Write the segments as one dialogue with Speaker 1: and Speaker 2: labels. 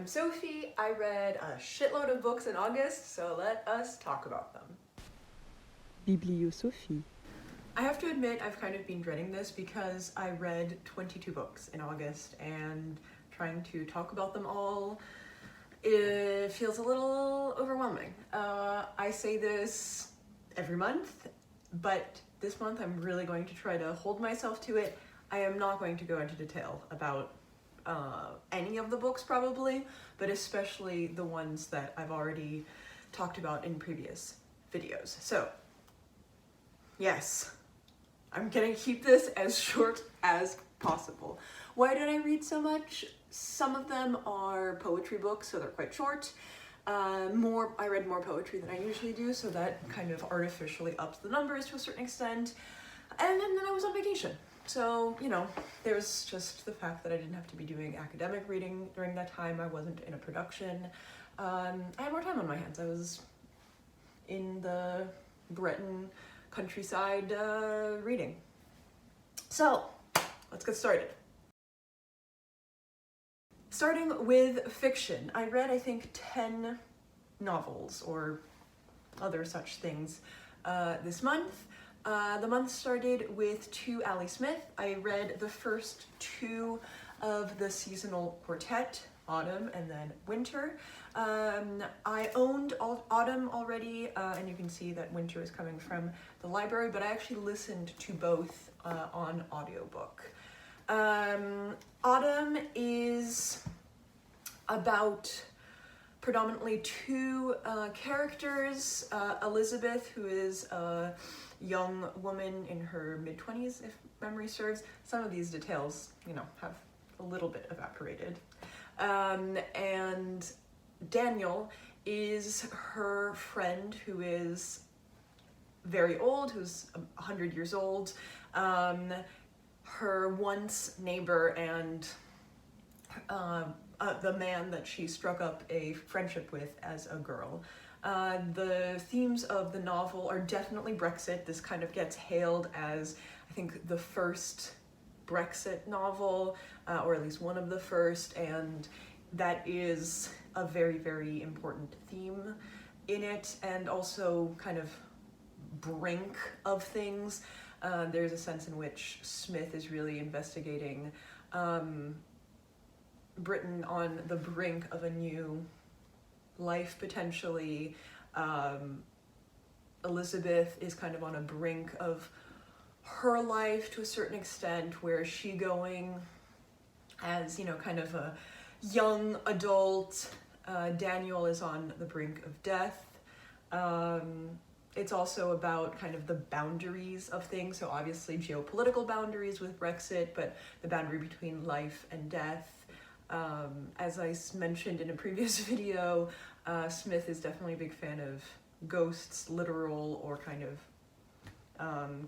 Speaker 1: I'm Sophie. I read a shitload of books in August, so let us talk about them.
Speaker 2: Bibliosophie.
Speaker 1: I have to admit I've kind of been dreading this because I read 22 books in August and trying to talk about them all, it feels a little overwhelming. I say this every month, but this month I'm really going to try to hold myself to it. I am not going to go into detail about any of the books probably, but especially the ones that I've already talked about in previous videos. So, yes, I'm gonna keep this as short as possible. Why did I read so much? Some of them are poetry books, so they're quite short. I read more poetry than I usually do, so that kind of artificially ups the numbers to a certain extent. And then I was on vacation. So, you know, there's just the fact that I didn't have to be doing academic reading during that time. I wasn't in a production. I had more time on my hands. I was in the Breton countryside reading. So, let's get started. Starting with fiction, I read, I think, 10 novels or other such things this month. The month started with 2 Ali Smith. I read the first 2 of the seasonal quartet, Autumn and then Winter. I owned Autumn already, and you can see that Winter is coming from the library, but I actually listened to both on audiobook. Autumn is about predominantly 2 characters, Elizabeth, who is a young woman in her mid-20s, if memory serves. Some of these details, you know, have a little bit evaporated. And Daniel is her friend who is very old, who's 100 years old, her once neighbor and the man that she struck up a friendship with as a girl. The themes of the novel are definitely Brexit. This kind of gets hailed as, I think, the first Brexit novel, or at least one of the first, and that is a very, very important theme in it, and also kind of brink of things. There's a sense in which Smith is really investigating Britain on the brink of a new life, potentially. Elizabeth is kind of on a brink of her life to a certain extent. Where is she going as, you know, kind of a young adult? Daniel is on the brink of death. It's also about kind of the boundaries of things. So obviously geopolitical boundaries with Brexit, but the boundary between life and death. As I mentioned in a previous video, Smith is definitely a big fan of ghosts, literal or kind of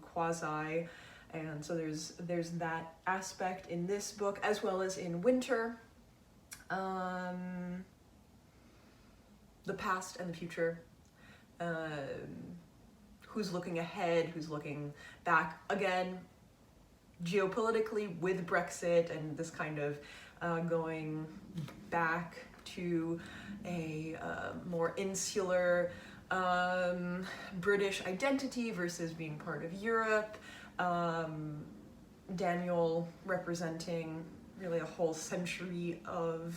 Speaker 1: quasi, and so there's that aspect in this book as well as in Winter. The past and the future. Who's looking ahead, who's looking back, again, geopolitically with Brexit and this kind of going back to a more insular British identity versus being part of Europe. Daniel representing really a whole century of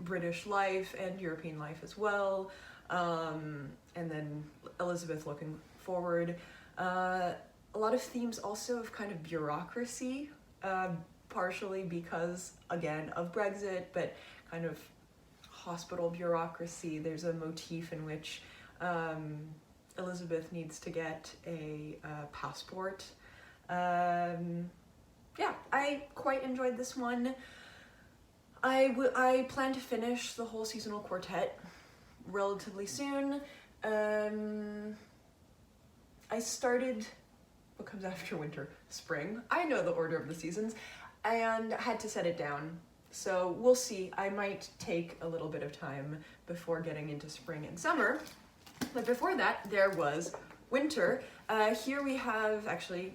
Speaker 1: British life and European life as well. And then Elizabeth looking forward. A lot of themes also of kind of bureaucracy, partially because, again, of Brexit, but kind of hospital bureaucracy. There's a motif in which Elizabeth needs to get a passport. Yeah, I quite enjoyed this one. I plan to finish the whole seasonal quartet relatively soon. I started what comes after winter, spring. I know the order of the seasons, and had to set it down. So we'll see. I might take a little bit of time before getting into spring and summer. But before that, there was Winter. Here we have actually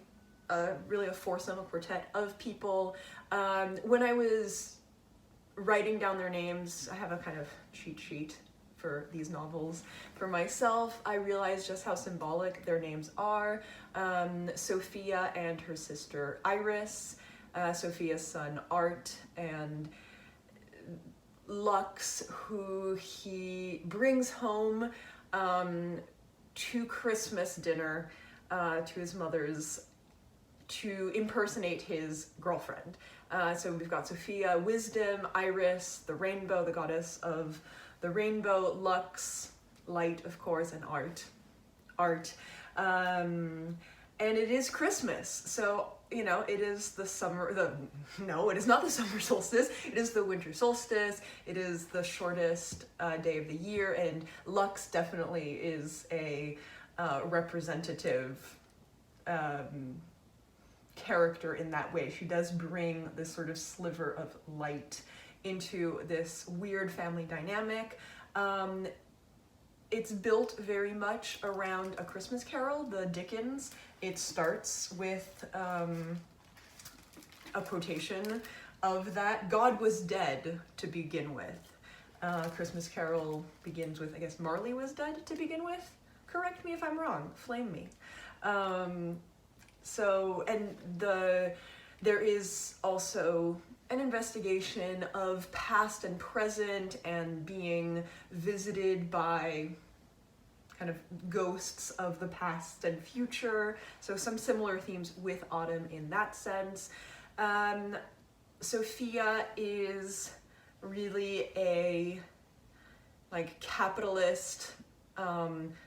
Speaker 1: really a foursome, a quartet of people. When I was writing down their names. I have a kind of cheat sheet for these novels. For myself, I realized just how symbolic their names are. Sophia and her sister Iris, Sophia's son Art, and Lux, who he brings home to Christmas dinner to his mother's to impersonate his girlfriend. So we've got Sophia, wisdom, Iris, the rainbow, the goddess of the rainbow, Lux, light, of course, and art. And it is Christmas, so, you know, it is the no, it is not the summer solstice, it is the winter solstice, it is the shortest day of the year, and Lux definitely is a representative character in that way. She does bring this sort of sliver of light into this weird family dynamic. It's built very much around A Christmas Carol, the Dickens. It starts with a quotation of that. God was dead to begin with. Christmas Carol begins with, I guess, Marley was dead to begin with. Correct me if I'm wrong, flame me. There is also an investigation of past and present and being visited by kind of ghosts of the past and future. So some similar themes with autumn in that sense. Sophia is really a capitalist,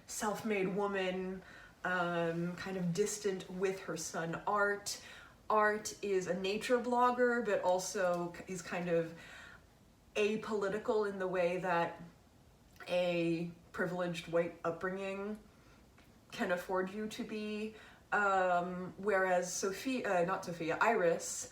Speaker 1: self-made woman, kind of distant with her son Art. Art is a nature blogger, but also is kind of apolitical in the way that a privileged white upbringing can afford you to be. Whereas Iris,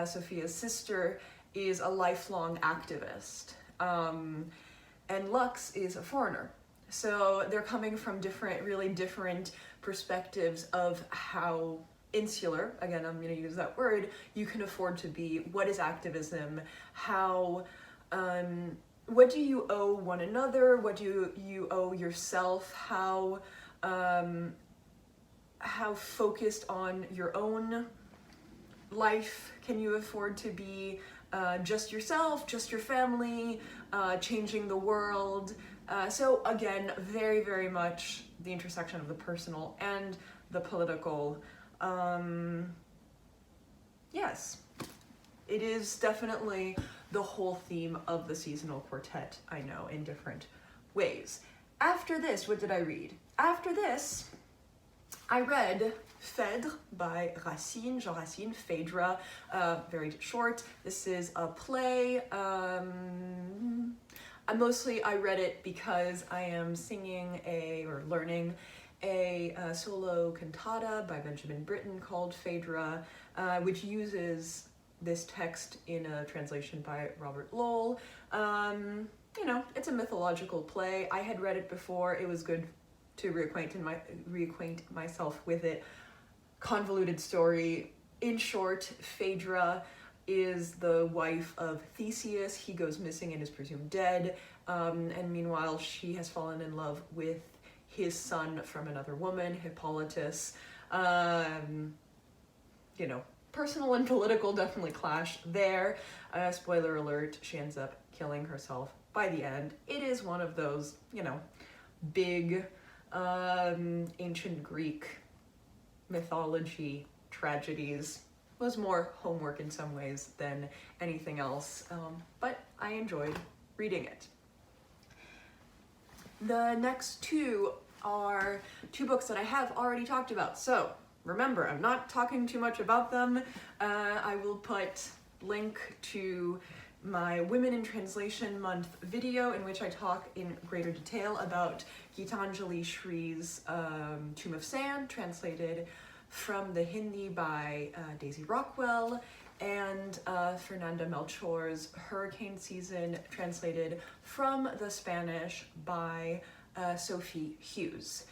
Speaker 1: Sophia's sister, is a lifelong activist. And Lux is a foreigner. So they're coming from really different perspectives of how insular, again, I'm going to use that word, you can afford to be. What is activism? How, what do you owe one another? What do you owe yourself? How focused on your own life can you afford to be? Just yourself, just your family, changing the world. So again, very, very much the intersection of the personal and the political. Yes, it is definitely the whole theme of the seasonal quartet, I know, in different ways. After this, what did I read? After this, I read Phèdre by Racine, Jean Racine, Phaedra, very short. This is a play. I read it because I am learning a solo cantata by Benjamin Britten called Phaedra, which uses this text in a translation by Robert Lowell. It's a mythological play. I had read it before. It was good to reacquaint myself with it. Convoluted story. In short, Phaedra is the wife of Theseus. He goes missing and is presumed dead. And meanwhile, she has fallen in love with his son from another woman, Hippolytus. Personal and political definitely clash there. Spoiler alert, she ends up killing herself by the end. It is one of those, big ancient Greek mythology tragedies. Was more homework in some ways than anything else, but I enjoyed reading it. The next two are two books that I have already talked about, so remember, I'm not talking too much about them. I will put link to my Women in Translation Month video in which I talk in greater detail about Geetanjali Shree's Tomb of Sand, translated from the Hindi by Daisy Rockwell, and Fernanda Melchor's Hurricane Season, translated from the Spanish by Sophie Hughes.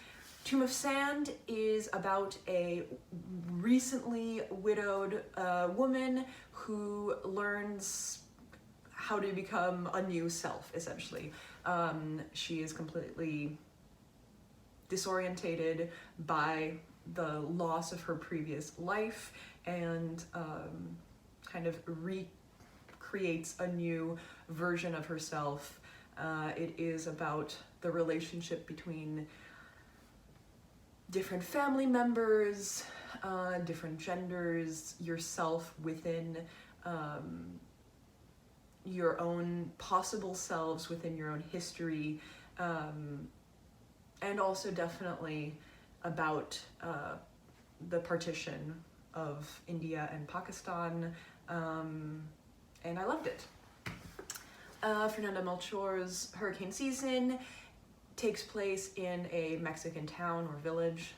Speaker 1: Tomb of Sand is about a recently widowed woman who learns how to become a new self, essentially. She is completely disorientated by the loss of her previous life, and kind of recreates a new version of herself. It is about the relationship between different family members, different genders, yourself within your own possible selves, within your own history, and also definitely about the partition of India and Pakistan, and I loved it. Fernanda Melchor's hurricane season takes place in a Mexican town or village.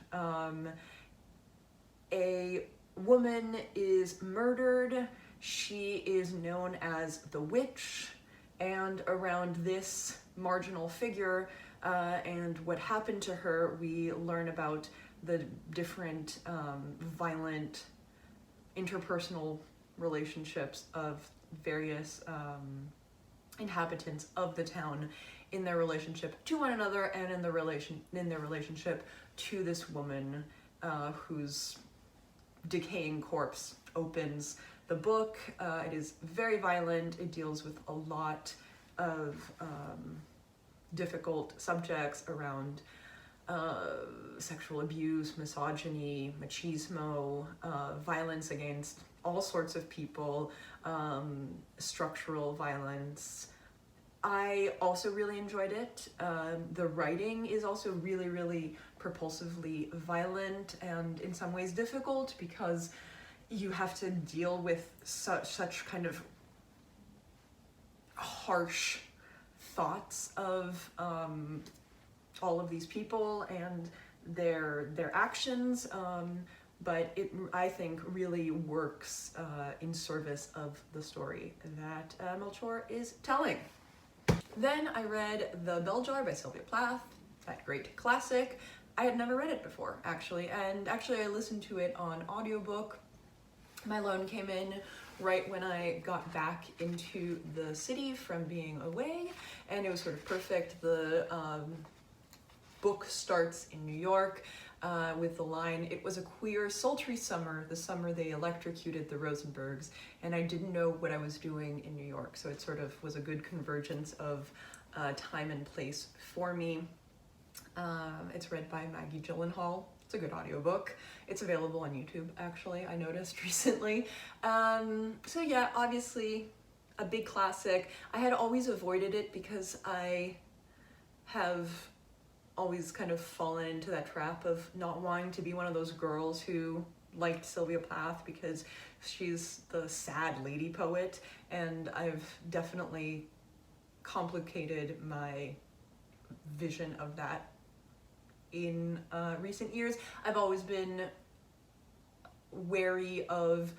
Speaker 1: A woman is murdered. She is known as the witch, and around this marginal figure and what happened to her, we learn about the different violent interpersonal relationships of various inhabitants of the town in their relationship to one another, and in their relationship to this woman whose decaying corpse opens the book. It is very violent. It deals with a lot of difficult subjects around sexual abuse, misogyny, machismo, violence against all sorts of people, structural violence. I also really enjoyed it. The writing is also really, really propulsively violent, and in some ways difficult, because you have to deal with such kind of harsh thoughts of all of these people and their actions, but it, I think, really works in service of the story that Melchor is telling. Then I read The Bell Jar by Sylvia Plath, that great classic. I had never read it before, actually, and I listened to it on audiobook. My loan came in right when I got back into the city from being away, and it was sort of perfect. The book starts in New York with the line, "It was a queer, sultry summer, the summer they electrocuted the Rosenbergs, and I didn't know what I was doing in New York." So it sort of was a good convergence of time and place for me. It's read by Maggie Gyllenhaal. It's a good audiobook. It's available on YouTube, actually, I noticed recently. So yeah, obviously a big classic. I had always avoided it because I have always kind of fallen into that trap of not wanting to be one of those girls who liked Sylvia Plath because she's the sad lady poet, and I've definitely complicated my vision of that in recent years. I've always been wary of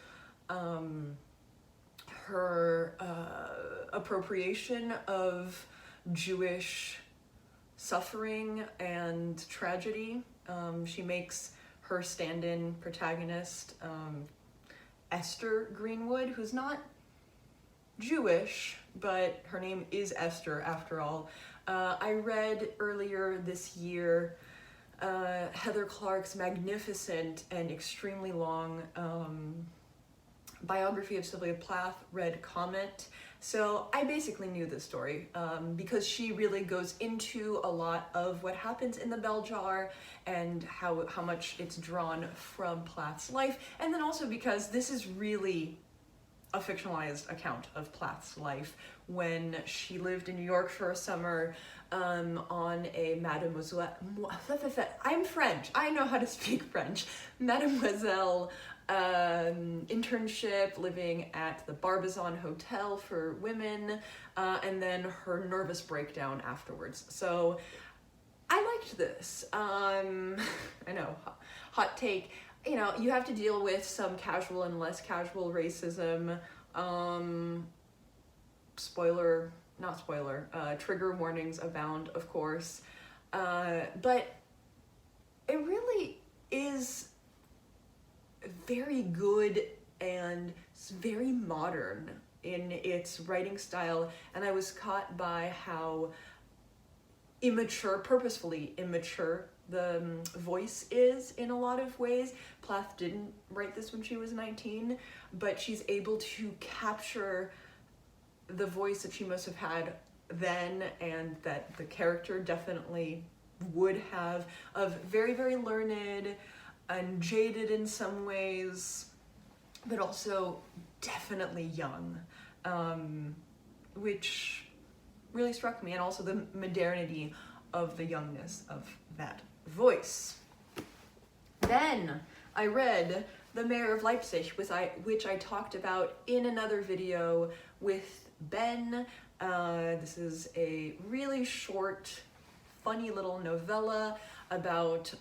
Speaker 1: her appropriation of Jewish suffering and tragedy. She makes her stand-in protagonist, Esther Greenwood, who's not Jewish, but her name is Esther after all. I read earlier this year Heather Clark's magnificent and extremely long biography of Sylvia Plath, read Quand. So I basically knew this story because she really goes into a lot of what happens in the Bell Jar and how much it's drawn from Plath's life, and then also because this is really a fictionalized account of Plath's life when she lived in New York for a summer on a Mademoiselle, I'm French, I know how to speak French, Mademoiselle internship, living at the Barbizon Hotel for women, and then her nervous breakdown afterwards. So I liked this. I know, hot take. You know, you have to deal with some casual and less casual racism. Trigger warnings abound, of course. But it really is very good and very modern in its writing style, and I was caught by how immature, purposefully immature, the voice is in a lot of ways. Plath didn't write this when she was 19, but she's able to capture the voice that she must have had then, and that the character definitely would have, of very, very learned and jaded in some ways, but also definitely young, which really struck me, and also the modernity of the youngness of that voice. Then I read The Mayor of Leipzig, which I talked about in another video with Ben. This is a really short, funny little novella about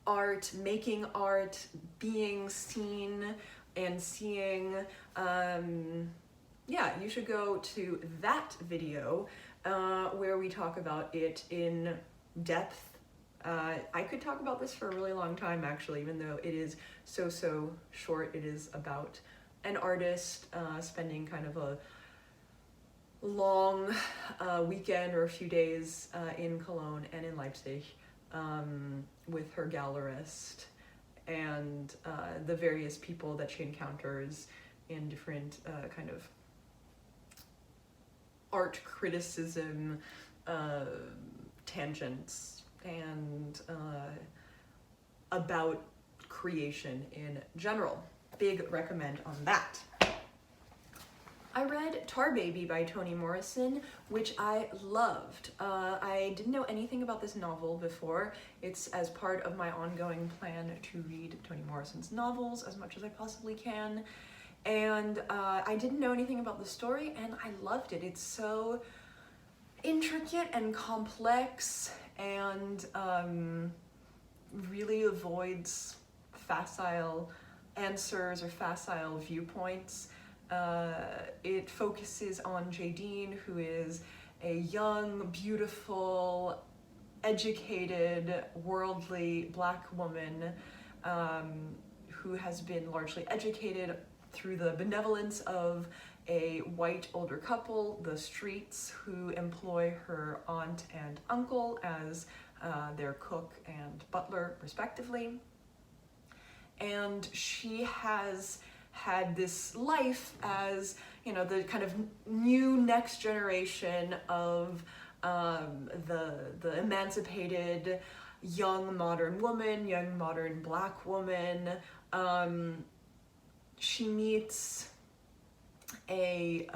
Speaker 1: art, making art, being seen and seeing. Yeah, you should go to that video where we talk about it in depth. I could talk about this for a really long time, actually, even though it is so short. It is about an artist spending kind of a long weekend or a few days in Cologne and in Leipzig with her gallerist and the various people that she encounters in different kind of art criticism tangents, and about creation in general. Big recommend on that. I read Tar Baby by Toni Morrison, which I loved. I didn't know anything about this novel before. It's as part of my ongoing plan to read Toni Morrison's novels as much as I possibly can. And I didn't know anything about the story, and I loved it. It's so intricate and complex, and really avoids facile answers or facile viewpoints. It focuses on Jadine, who is a young, beautiful, educated, worldly Black woman who has been largely educated through the benevolence of a white older couple, the Streets, who employ her aunt and uncle as their cook and butler, respectively. And she has had this life as, you know, the kind of new next generation of the emancipated young modern woman, young modern Black woman. She meets a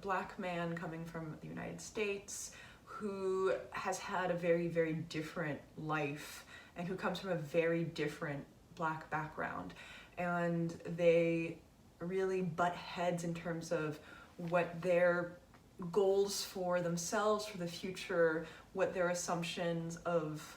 Speaker 1: Black man coming from the United States who has had a very, very different life and who comes from a very different Black background. And they really butt heads in terms of what their goals for themselves, for the future, what their assumptions of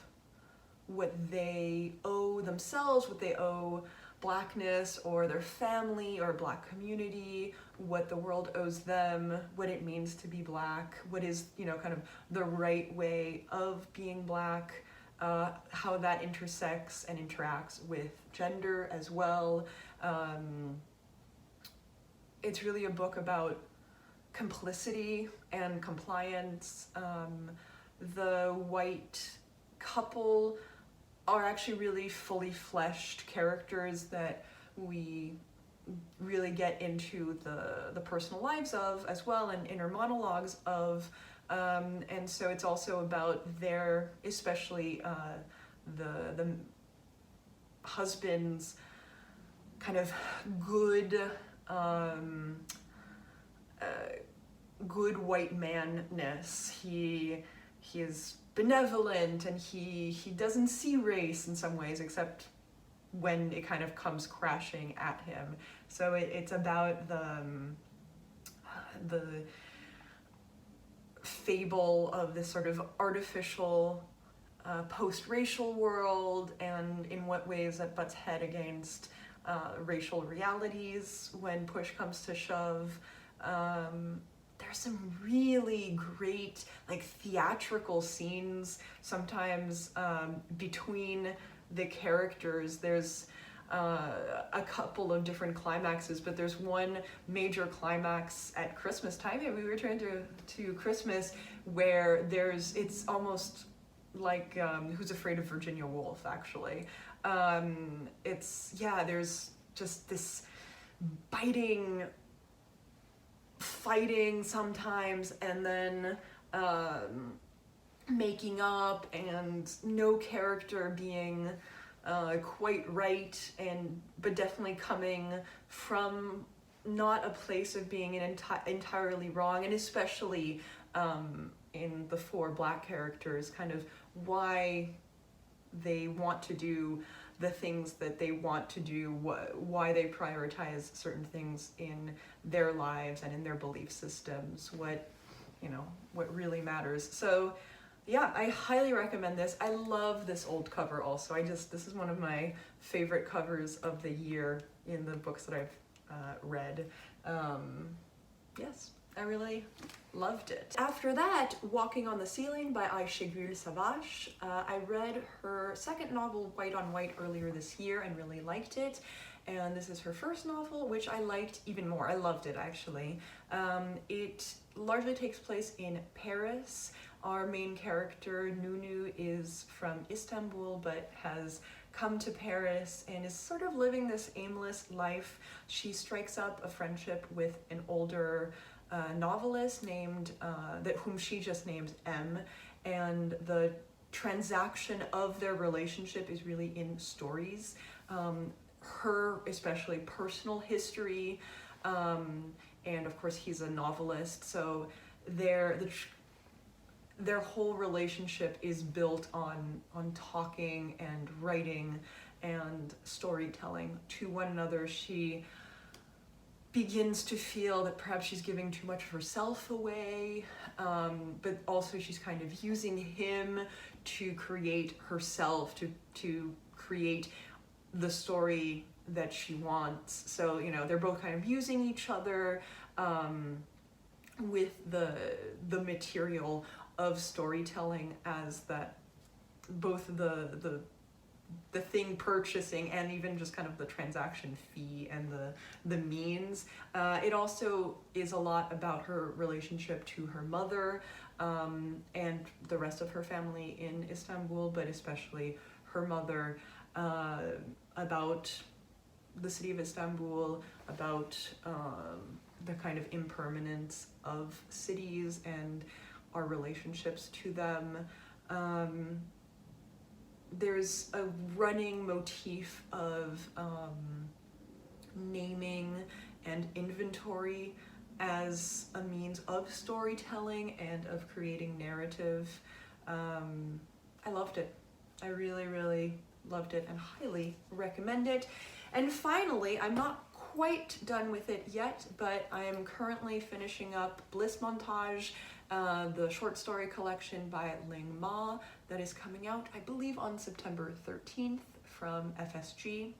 Speaker 1: what they owe themselves, what they owe Blackness or their family or Black community, what the world owes them, what it means to be Black, what is, you know, kind of the right way of being Black, how that intersects and interacts with gender as well. It's really a book about complicity and compliance. The white couple are actually really fully fleshed characters that we really get into the personal lives of as well, and inner monologues of, and so it's also about their, especially the husband's kind of good good white man-ness. He is benevolent, and he doesn't see race in some ways, except when it kind of comes crashing at him. So it's about the fable of this sort of artificial post-racial world, and in what ways that butts head against racial realities when push comes to shove. There's some really great, like, theatrical scenes sometimes between the characters. There's a couple of different climaxes, but there's one major climax at Christmas time. Yeah, we returned to Christmas where it's almost like Who's Afraid of Virginia Woolf, actually. There's just this biting fighting sometimes, and then making up, and no character being quite right, but definitely coming from not a place of being entirely wrong, and especially in the four black characters, kind of why they want to do the things that they want to do, why they prioritize certain things in their lives and in their belief systems, what really matters. So yeah, I highly recommend this. I love this old cover also. This is one of my favorite covers of the year in the books that I've read. Yes, I really loved it. After that, Walking on the Ceiling by Ayşegül Savaş. I read her second novel, White on White, earlier this year and really liked it. And this is her first novel, which I liked even more. I loved it, actually. It largely takes place in Paris. Our main character, Nunu, is from Istanbul, but has come to Paris and is sort of living this aimless life. She strikes up a friendship with an older novelist named whom she just names M, and the transaction of their relationship is really in stories. Her especially personal history, and of course he's a novelist, so their whole relationship is built on talking and writing and storytelling to one another. She begins to feel that perhaps she's giving too much of herself away, but also she's kind of using him to create herself, to create the story that she wants. So, they're both kind of using each other with the material of storytelling as that, both the thing purchasing and even just kind of the transaction fee and the means. It also is a lot about her relationship to her mother and the rest of her family in Istanbul, but especially her mother, about the city of Istanbul, about the kind of impermanence of cities and our relationships to them. There's a running motif of naming and inventory as a means of storytelling and of creating narrative. I loved it. I really, really loved it and highly recommend it. And finally, I'm not quite done with it yet, but I am currently finishing up Bliss Montage, the short story collection by Ling that is coming out, I believe, on September 13th from FSG.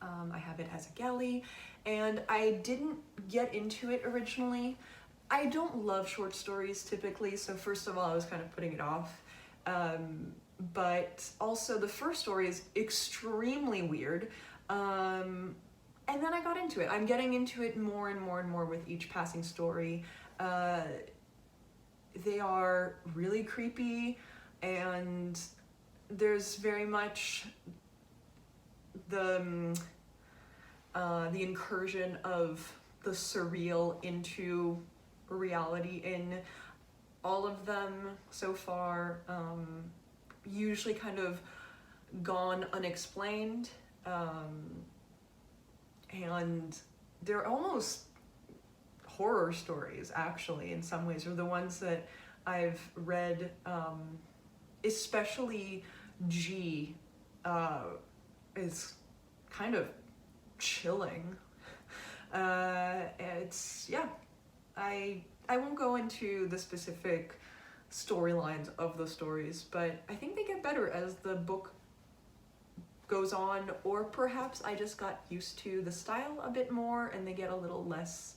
Speaker 1: I have it as a galley, and I didn't get into it originally. I don't love short stories typically, so first of all, I was kind of putting it off. But also the first story is extremely weird. And then I got into it. I'm getting into it more and more and more with each passing story. They are really creepy, and there's very much the incursion of the surreal into reality in all of them so far. Usually kind of gone unexplained, and they're almost horror stories, actually, in some ways, or the ones that I've read, especially G, is kind of chilling. It's, yeah, I won't go into the specific storylines of the stories, but I think they get better as the book goes on, or perhaps I just got used to the style a bit more and they get a little less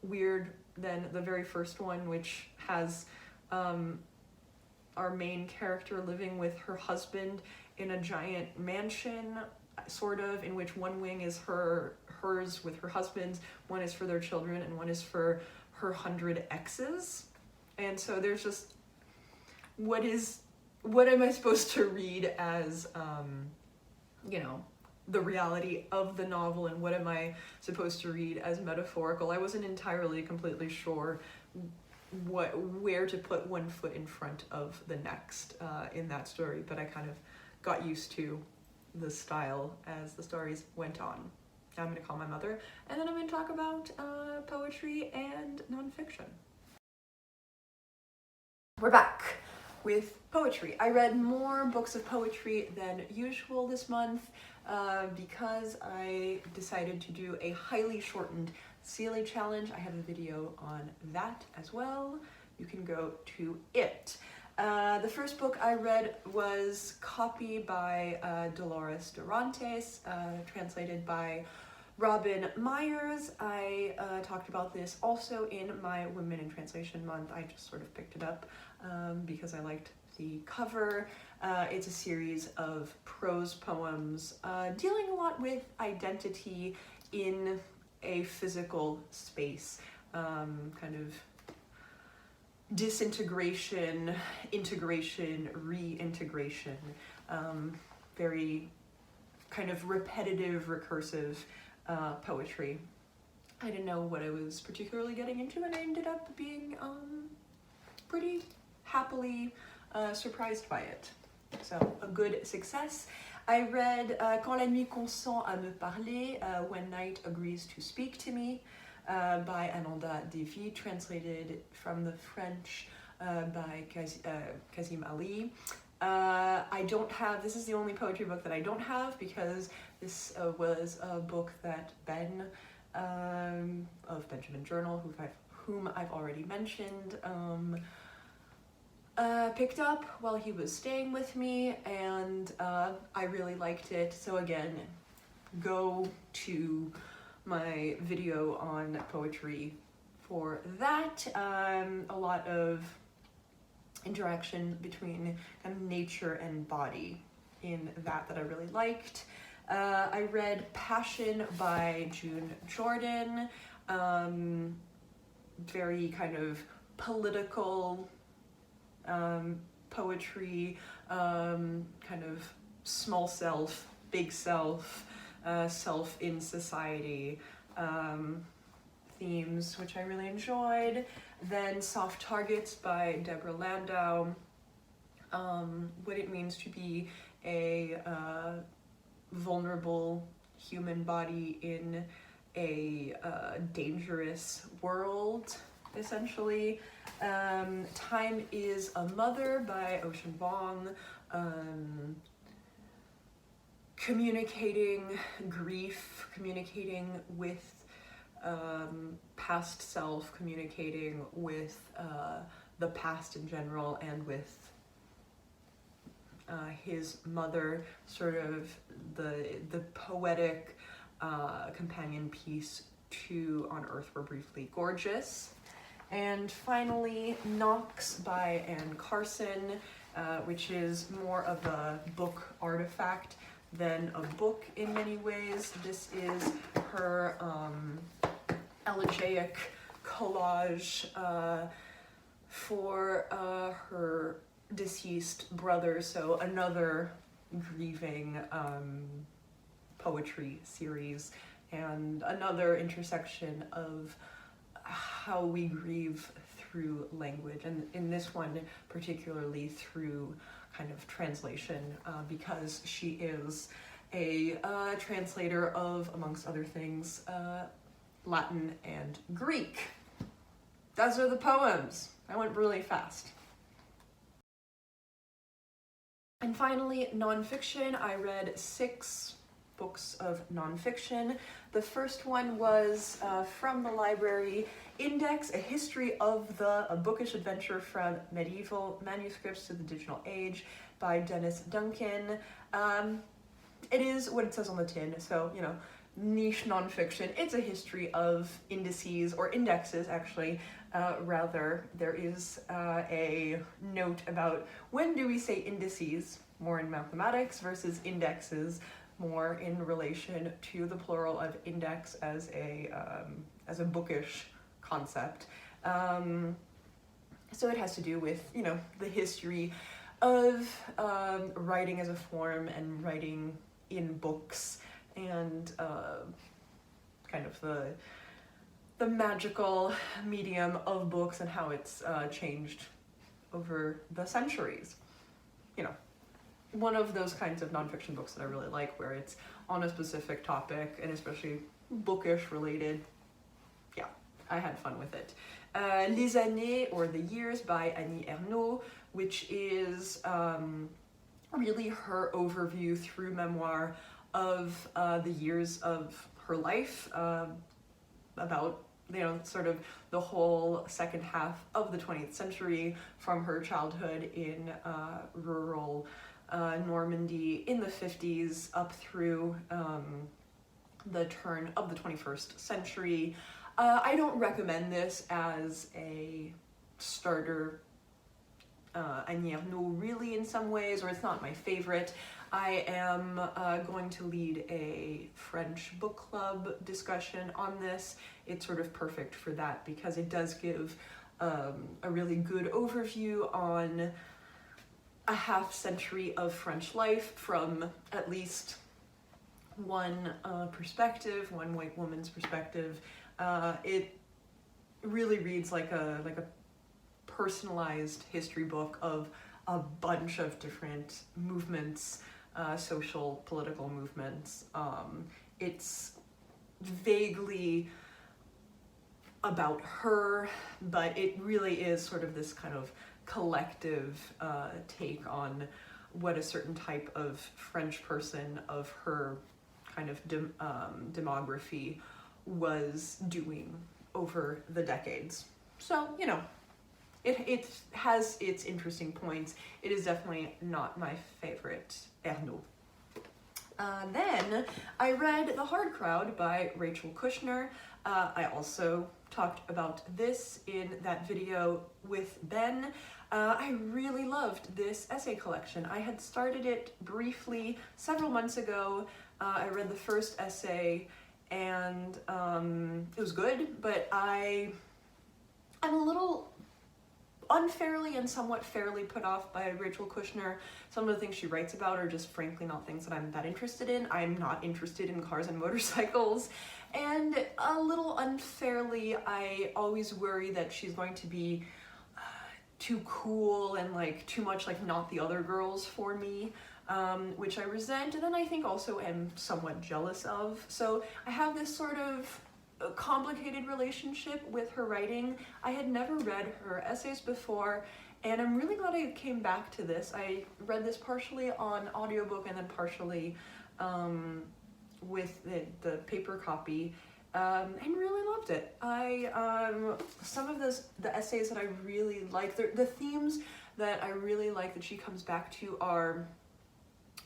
Speaker 1: weird than the very first one, which has our main character living with her husband in a giant mansion sort of, in which one wing is hers with her husband, one is for their children, and one is for her 100 exes. And so there's just, what am I supposed to read as, you know, the reality of the novel, and what am I supposed to read as metaphorical? I wasn't entirely completely sure where to put one foot in front of the next in that story, but I kind of got used to the style as the stories went on. Now I'm going to call my mother, and then I'm going to talk about poetry and nonfiction. We're back with poetry. I read more books of poetry than usual this month because I decided to do a highly shortened Sealy challenge. I have a video on that as well. You can go to it. The first book I read was Copy by Dolores Dorantes, translated by Robin Myers. I talked about this also in my Women in Translation month. I just sort of picked it up because I liked the cover. It's a series of prose poems dealing a lot with identity in a physical space, kind of disintegration, integration, reintegration, very kind of repetitive, recursive poetry. I didn't know what I was particularly getting into, and I ended up being pretty happily surprised by it. So a good success. I read Quand nuit, consent à me parler, When night agrees to speak to me, by Ananda Devi, translated from the French by Kazim Ali. I don't have, this is the only poetry book that I don't have, because this was a book that Ben of Benjamin Journal, whom I've already mentioned, picked up while he was staying with me, and I really liked it. So again, go to my video on poetry for that. A lot of interaction between kind of nature and body in that I really liked. I read Passion by June Jordan, very kind of political poetry, kind of small self, big self, self in society themes, which I really enjoyed. Then Soft Targets by Deborah Landau, what it means to be a vulnerable human body in a dangerous world, essentially. Time is a Mother by Ocean Vuong, communicating grief, communicating with past self, communicating with the past in general, and with his mother, sort of the poetic companion piece to On Earth We're Briefly Gorgeous. And finally, Knox by Anne Carson, which is more of a book artifact than a book in many ways. This is her elegiac collage for her deceased brother, so another grieving poetry series, and another intersection of how we grieve through language, and in this one particularly through kind of translation, because she is a translator of, amongst other things, Latin and Greek. Those are the poems. I went really fast. And finally, nonfiction. I read 6 books of nonfiction. The first one was from the library, Index, A History of a Bookish Adventure from Medieval Manuscripts to the Digital Age by Dennis Duncan. It is what it says on the tin, so, you know, niche nonfiction. It's a history of indices, or indexes actually, rather. There is a note about when do we say indices, more in mathematics, versus indexes, more in relation to the plural of index as a bookish concept. So it has to do with, you know, the history of writing as a form and writing in books, and kind of the magical medium of books and how it's changed over the centuries. You know, one of those kinds of nonfiction books that I really like, where it's on a specific topic and especially bookish related. Yeah, I had fun with it. Les Années, or The Years, by Annie Ernaux, which is really her overview through memoir of the years of her life, about, you know, sort of the whole second half of the 20th century, from her childhood in rural Normandy in the 50s up through the turn of the 21st century. I don't recommend this as a starter Annie Ernaux really in some ways, or it's not my favorite. I am going to lead a French book club discussion on this. It's sort of perfect for that because it does give a really good overview on a half century of French life from at least one perspective, one white woman's perspective. It really reads like a personalized history book of a bunch of different movements, social, political movements. It's vaguely about her, but it really is sort of this kind of collective take on what a certain type of French person of her kind of demography was doing over the decades. So, you know, it has its interesting points. It is definitely not my favorite Ernaux. Then I read The Hard Crowd by Rachel Kushner. I also talked about this in that video with Ben. I really loved this essay collection. I had started it briefly several months ago. I read the first essay and it was good, but I'm a little unfairly and somewhat fairly put off by Rachel Kushner. Some of the things she writes about are just frankly not things that I'm that interested in. I'm not interested in cars and motorcycles. And a little unfairly, I always worry that she's going to be too cool and like too much like not the other girls for me, which I resent, and then I think also am somewhat jealous of. So I have this sort of a complicated relationship with her writing. I had never read her essays before, and I'm really glad I came back to this. I read this partially on audiobook and then partially with the paper copy, and really loved it. Some of the essays that I really like, the themes that I really like that she comes back to are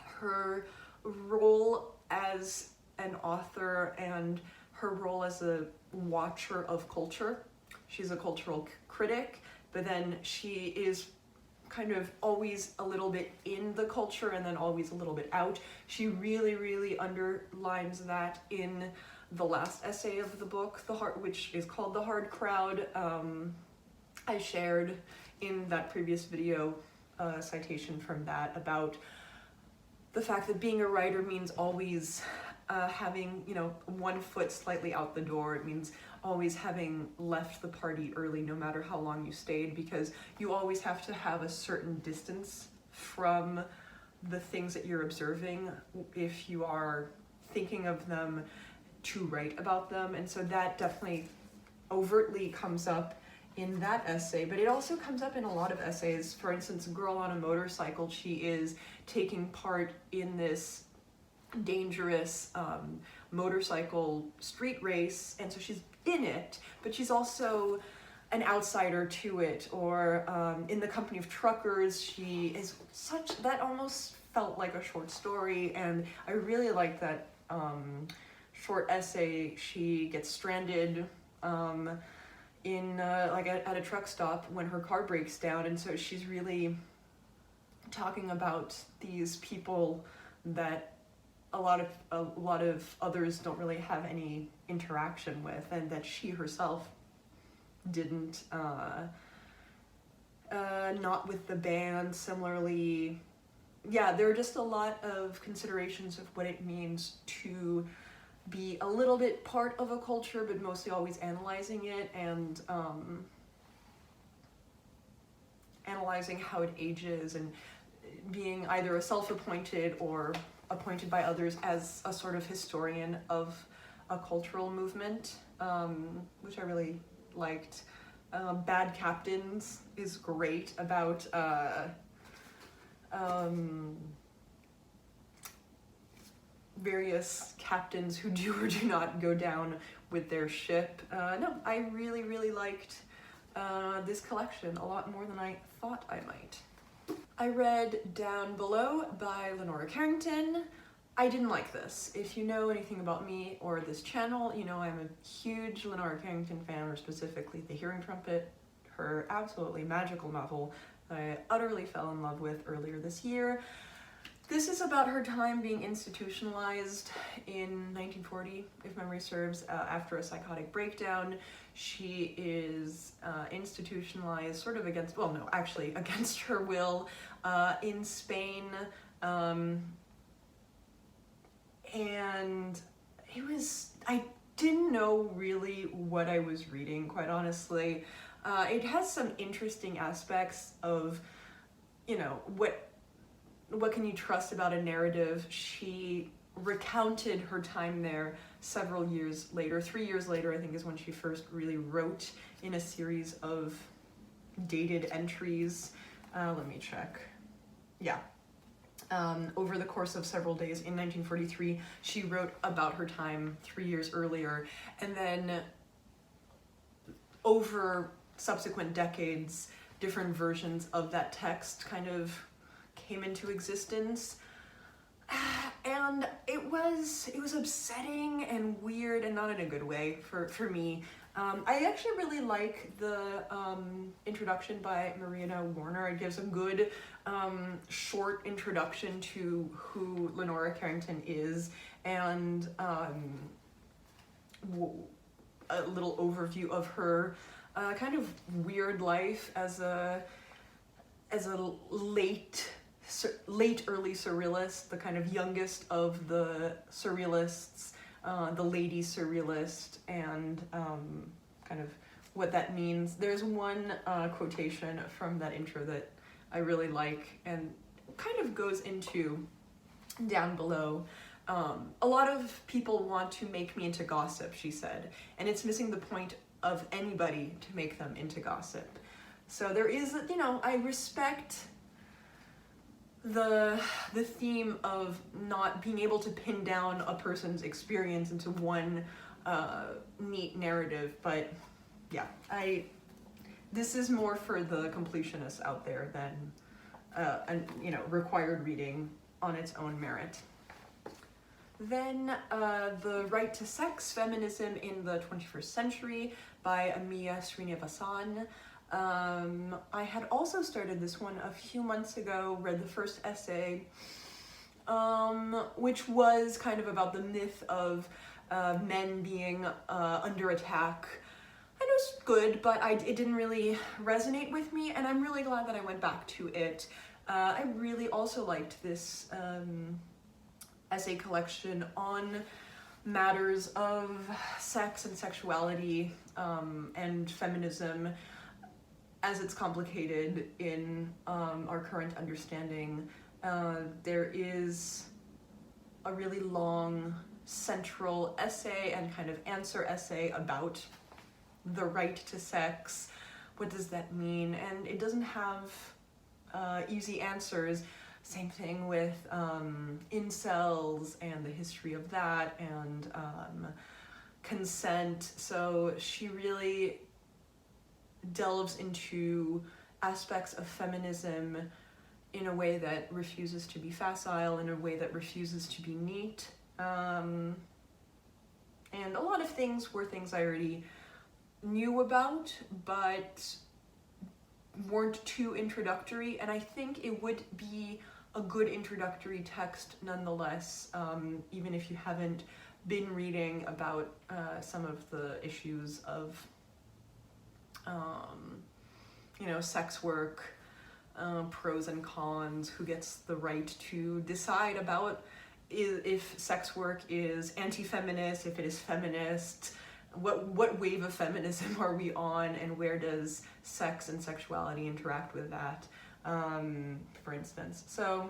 Speaker 1: her role as an author and her role as a watcher of culture. She's a cultural critic, but then she is kind of always a little bit in the culture and then always a little bit out. She really, really underlines that in the last essay of the book, which is called The Hard Crowd. I shared in that previous video a citation from that about the fact that being a writer means always having, you know, one foot slightly out the door. It means always having left the party early, no matter how long you stayed, because you always have to have a certain distance from the things that you're observing if you are thinking of them to write about them. And so that definitely overtly comes up in that essay, but it also comes up in a lot of essays. For instance, Girl on a Motorcycle, she is taking part in this dangerous motorcycle street race, and so she's in it, but she's also an outsider to it. Or in The Company of Truckers, she is such, that almost felt like a short story, and I really like that short essay. She gets stranded in at a truck stop when her car breaks down, and so she's really talking about these people that a lot of others don't really have any interaction with, and that she herself didn't, not with the band. Similarly, yeah, there are just a lot of considerations of what it means to be a little bit part of a culture, but mostly always analyzing it, and analyzing how it ages, and being either a self-appointed or appointed by others as a sort of historian of a cultural movement, which I really liked. Bad Captains is great, about various captains who do or do not go down with their ship. No, I really, really liked this collection a lot more than I thought I might. I read Down Below by Lenora Carrington. I didn't like this. If you know anything about me or this channel, you know I'm a huge Lenora Carrington fan, or specifically The Hearing Trumpet, her absolutely magical novel that I utterly fell in love with earlier this year. This is about her time being institutionalized in 1940, if memory serves, after a psychotic breakdown. She is institutionalized sort of against, well, no, actually against her will, in Spain. And I didn't know really what I was reading, quite honestly. It has some interesting aspects of, you know, what can you trust about a narrative? She recounted her time there several years later. 3 years later, I think, is when she first really wrote in a series of dated entries. Let me check. Yeah. Over the course of several days in 1943, she wrote about her time 3 years earlier, and then over subsequent decades, different versions of that text kind of came into existence, and it was upsetting and weird, and not in a good way for me. I actually really like the introduction by Marina Warner. It gives a good short introduction to who Lenora Carrington is, and a little overview of her kind of weird life as a late early surrealist, the kind of youngest of the surrealists, the lady surrealist, and kind of what that means. There's one quotation from that intro that I really like, and kind of goes into Down Below. A lot of people want to make me into gossip, she said, and it's missing the point of anybody to make them into gossip. So there is, you know, I respect the theme of not being able to pin down a person's experience into one neat narrative, but yeah, this is more for the completionists out there than you know, required reading on its own merit. Then The Right to Sex, Feminism in the 21st Century by Amiya Srinivasan. I had also started this one a few months ago, read the first essay, which was kind of about the myth of men being under attack. And it was good, but it didn't really resonate with me, and I'm really glad that I went back to it. I really also liked this essay collection on matters of sex and sexuality and feminism as it's complicated in our current understanding. There is a really long central essay and kind of answer essay about the right to sex. What does that mean? And it doesn't have easy answers. Same thing with incels and the history of that, and consent. So she really delves into aspects of feminism in a way that refuses to be facile, in a way that refuses to be neat. And a lot of things were things I already knew about, but weren't too introductory, and I think it would be a good introductory text nonetheless, even if you haven't been reading about some of the issues of, you know, sex work, pros and cons, who gets the right to decide about if sex work is anti-feminist, if it is feminist, what wave of feminism are we on, and where does sex and sexuality interact with that, for instance. So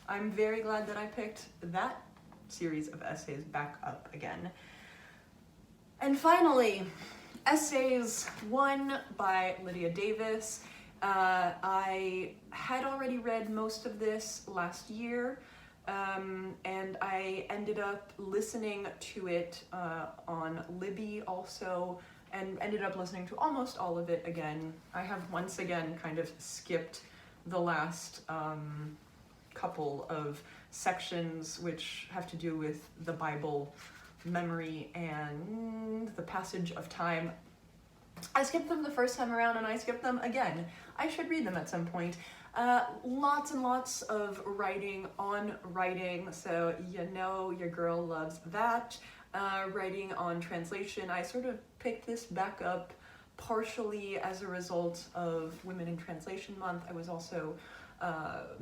Speaker 1: I'm very glad that I picked that series of essays back up again. And finally, Essays 1 by Lydia Davis. I had already read most of this last year, and I ended up listening to it on Libby also, and ended up listening to almost all of it again. I have once again kind of skipped the last couple of sections which have to do with the Bible, memory, and the passage of time. I skipped them the first time around, and I skipped them again. I should read them at some point. Lots and lots of writing on writing, so you know your girl loves that. Writing on translation. I sort of picked this back up partially as a result of Women in Translation Month. I was also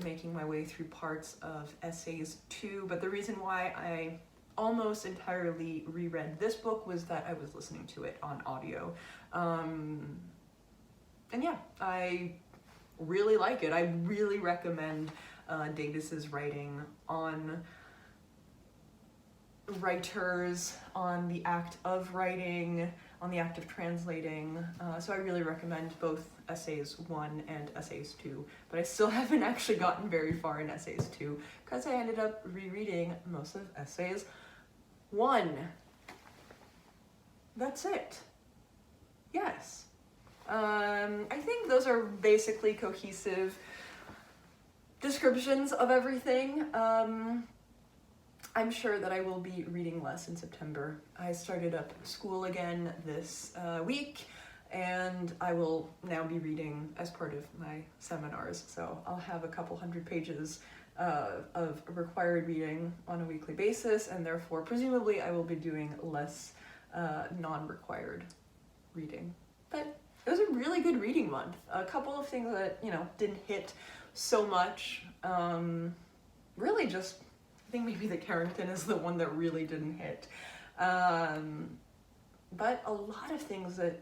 Speaker 1: making my way through parts of Essays 2, but the reason why I almost entirely reread this book was that I was listening to it on audio. And yeah, I really like it. I really recommend Davis's writing on writers, on the act of writing, on the act of translating. So I really recommend both Essays 1 and Essays 2, but I still haven't actually gotten very far in Essays 2 because I ended up rereading most of Essays 1. That's it. Yes. I think those are basically cohesive descriptions of everything. I'm sure that I will be reading less in September. I started up school again this week, and I will now be reading as part of my seminars. So I'll have a couple hundred pages of required reading on a weekly basis, and therefore presumably I will be doing less non-required reading. But it was a really good reading month. A couple of things that, you know, didn't hit so much. Really just, I think maybe the Carrington is the one that really didn't hit. But a lot of things that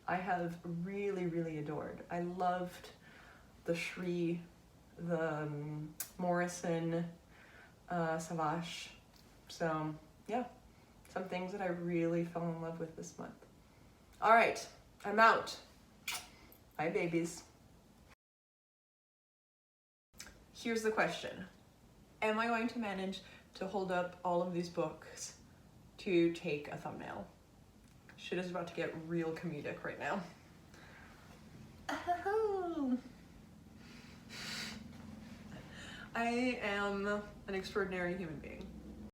Speaker 1: I have really, really adored. I loved the Shree, the Morrison, Savaş. So yeah, some things that I really fell in love with this month. All right, I'm out. Bye, babies. Here's the question. Am I going to manage to hold up all of these books to take a thumbnail? Shit is about to get real comedic right now. Oh. I am an extraordinary human being.